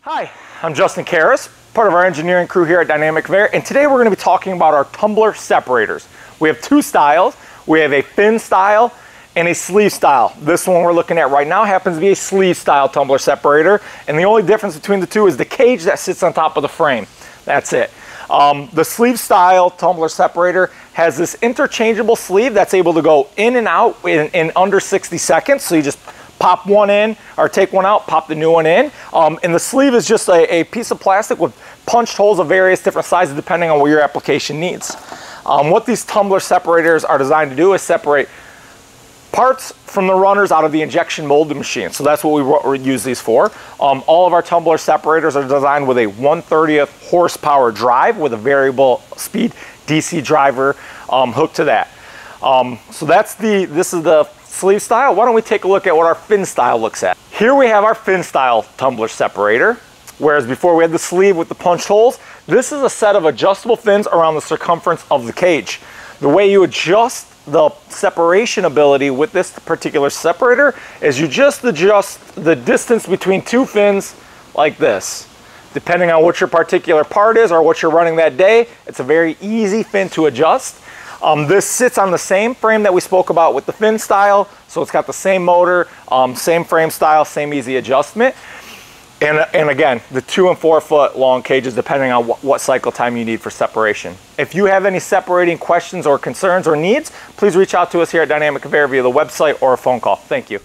Hi, I'm Justin Karras, part of our engineering crew here at Dynamic Conveyor, and today we're going to be talking about our tumbler separators. We have two styles. We have a fin style and a sleeve style. This one we're looking at right now happens to be a sleeve style tumbler separator, and the only difference between the two is the cage that sits on top of the frame. That's it. The sleeve style tumbler separator has this interchangeable sleeve that's able to go in and out in under 60 seconds, so you just pop one in or take one out, pop the new one in. And the sleeve is just a piece of plastic with punched holes of various different sizes depending on what your application needs. What these tumbler separators are designed to do is separate parts from the runners out of the injection molding machine. So that's what we use these for. All of our tumbler separators are designed with a 1/30th horsepower drive with a variable speed DC driver hooked to that. So this is the sleeve style. Why don't we take a look at what our fin style looks at. Here we have our fin style tumbler separator, whereas before we had the sleeve with the punched holes. This is a set of adjustable fins around the circumference of the cage. The way you adjust the separation ability with this particular separator is you just adjust the distance between two fins like this. Depending on what your particular part is or what you're running that day, it's a very easy fin to adjust. This sits on the same frame that we spoke about with the fin style, so it's got the same motor, same frame style, same easy adjustment. And again, the 2 and 4 foot long cages depending on what cycle time you need for separation. If you have any separating questions or concerns or needs, please reach out to us here at Dynamic Conveyor via the website or a phone call. Thank you.